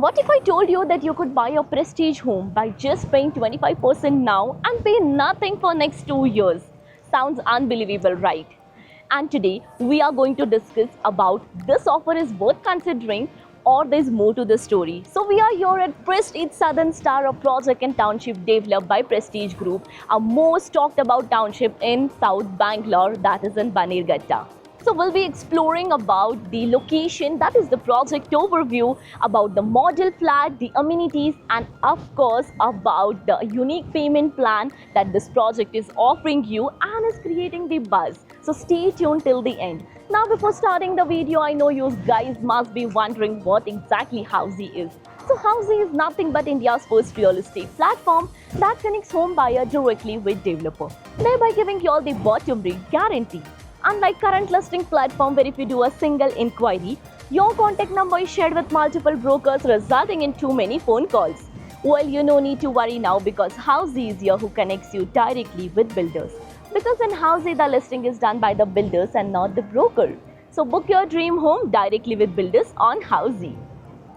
What if I told you that you could buy a prestige home by just paying 25% now and pay nothing for next 2 years? Sounds unbelievable, right? And today we are going to discuss about this offer is worth considering or there's more to the story. So we are here at Prestige Southern Star, a project and township developed by Prestige Group, a most talked about township in South Bangalore, that is in Bannerghatta. So we'll be exploring about the location, that is the project overview, about the model flat, the amenities, and of course about the unique payment plan that this project is offering you and is creating the buzz. So stay tuned till the end. Now before starting the video, I know you guys must be wondering what exactly Housey is. So Housey is nothing but India's first real estate platform that connects home buyer directly with developer, thereby giving you all the bottom rate guarantee. Unlike current listing platform where if you do a single inquiry, your contact number is shared with multiple brokers resulting in too many phone calls. Well, you no need to worry now because Housey is here who connects you directly with builders. Because in Housey the listing is done by the builders and not the broker. So book your dream home directly with builders on Housey.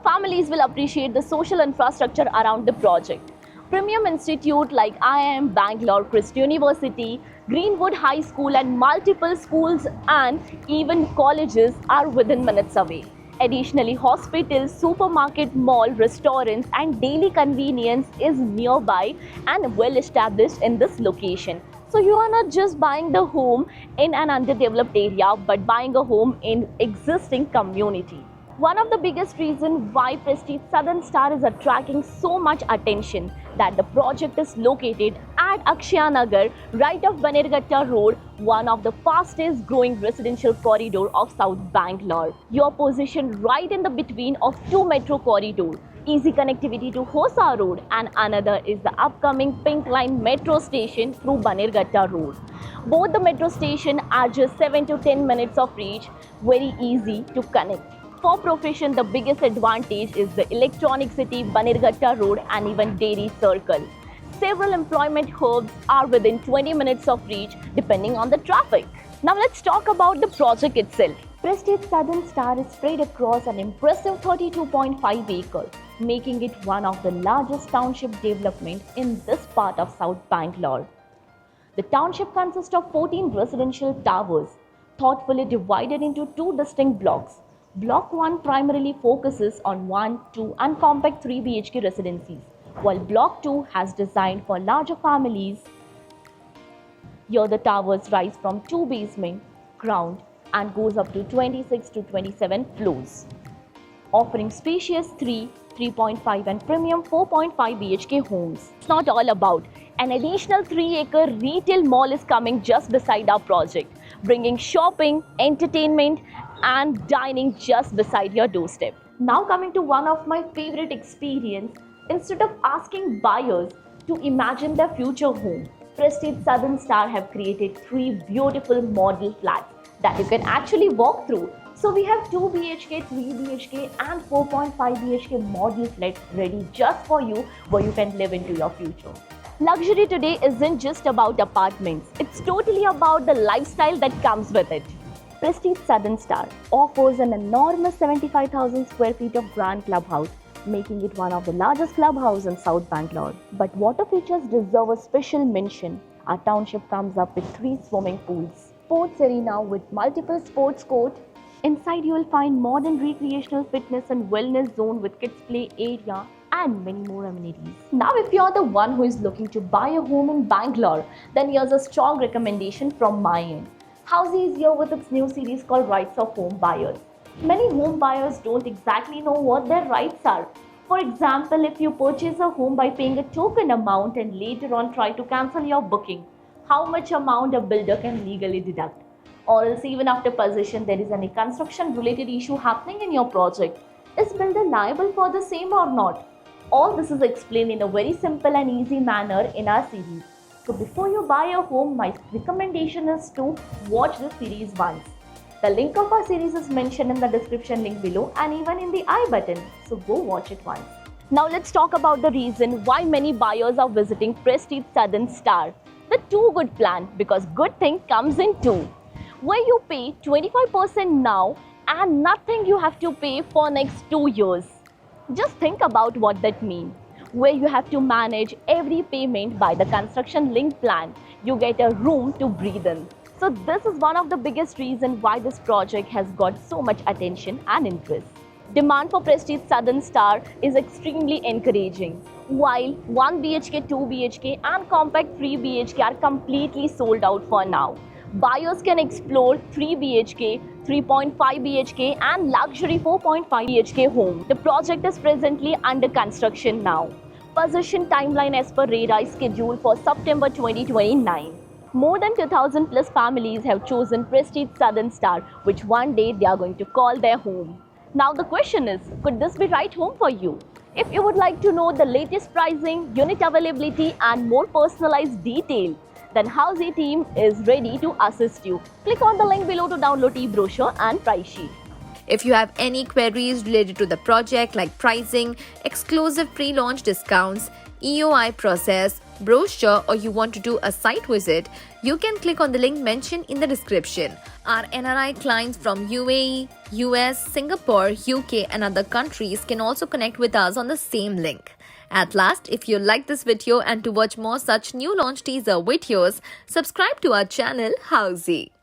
Families will appreciate the social infrastructure around the project. Premium institute like IIM Bangalore, Christ University, Greenwood High School and multiple schools and even colleges are within minutes away. Additionally, hospitals, supermarket, mall, restaurants and daily convenience is nearby and well established in this location. So you are not just buying the home in an underdeveloped area but buying a home in existing community. One of the biggest reasons why Prestige Southern Star is attracting so much attention that the project is located at Akshaya Nagar, right off Bannerghatta Road, one of the fastest growing residential corridor of South Bangalore. You are positioned right in the between of two metro corridors. Easy connectivity to Hosa Road and another is the upcoming Pink Line metro station through Bannerghatta Road. Both the metro stations are just 7 to 10 minutes of reach, very easy to connect. For profession, the biggest advantage is the Electronic City, Bannerghatta Road and even Dairy Circle. Several employment hubs are within 20 minutes of reach depending on the traffic. Now let's talk about the project itself. Prestige Southern Star is spread across an impressive 32.5 acres, making it one of the largest township development in this part of South Bangalore. The township consists of 14 residential towers, thoughtfully divided into two distinct blocks. Block 1 primarily focuses on 1, 2 and compact 3 BHK residencies, while Block 2 has designed for larger families. Here the towers rise from 2 basement, ground and goes up to 26 to 27 floors, offering spacious 3, 3.5 and premium 4.5 BHK homes. It's not all about. An additional 3-acre retail mall is coming just beside our project, bringing shopping, entertainment and dining just beside your doorstep. Now coming to one of my favorite experience, instead of asking buyers to imagine their future home, Prestige Southern Star have created 3 beautiful model flats that you can actually walk through. So we have 2 BHK, 3 BHK and 4.5 BHK model flats ready just for you where you can live into your future. Luxury today isn't just about apartments, it's totally about the lifestyle that comes with it. Prestige Southern Star offers an enormous 75,000 square feet of grand clubhouse, making it one of the largest clubhouses in South Bangalore. But water features deserve a special mention. Our township comes up with 3 swimming pools, sports arena with multiple sports courts. Inside you will find modern recreational fitness and wellness zone with kids play area and many more amenities. Now if you are the one who is looking to buy a home in Bangalore, then here's a strong recommendation from my end. Housey is here with its new series called Rights of Home Buyers. Many home buyers don't exactly know what their rights are. For example, if you purchase a home by paying a token amount and later on try to cancel your booking, how much amount a builder can legally deduct? Or else even after possession there is any construction related issue happening in your project, is builder liable for the same or not? All this is explained in a very simple and easy manner in our series. So before you buy a home, my recommendation is to watch the series once. The link of our series is mentioned in the description link below and even in the I button. So go watch it once. Now let's talk about the reason why many buyers are visiting Prestige Southern Star. The 2 good plan, because good thing comes in 2. Where you pay 25% now and nothing you have to pay for next 2 years. Just think about what that means. Where you have to manage every payment by the construction linked plan, you get a room to breathe in. So this is one of the biggest reasons why this project has got so much attention and interest. Demand for Prestige Southern Star is extremely encouraging. While 1 BHK, 2 BHK and compact 3 BHK are completely sold out for now, buyers can explore 3 BHK, 3.5 BHK and luxury 4.5 BHK home. The project is presently under construction now. Possession timeline as per RERA is scheduled for September 2029. More than 2000 plus families have chosen Prestige Southern Star, which one day they are going to call their home. Now the question is, could this be right home for you? If you would like to know the latest pricing, unit availability and more personalized detail, then Housey team is ready to assist you. Click on the link below to download e-brochure and price sheet. If you have any queries related to the project like pricing, exclusive pre-launch discounts, EOI process, brochure, or you want to do a site visit, you can click on the link mentioned in the description. Our NRI clients from UAE, US, Singapore, UK and other countries can also connect with us on the same link. At last, if you like this video and to watch more such new launch teaser videos, subscribe to our channel Housey.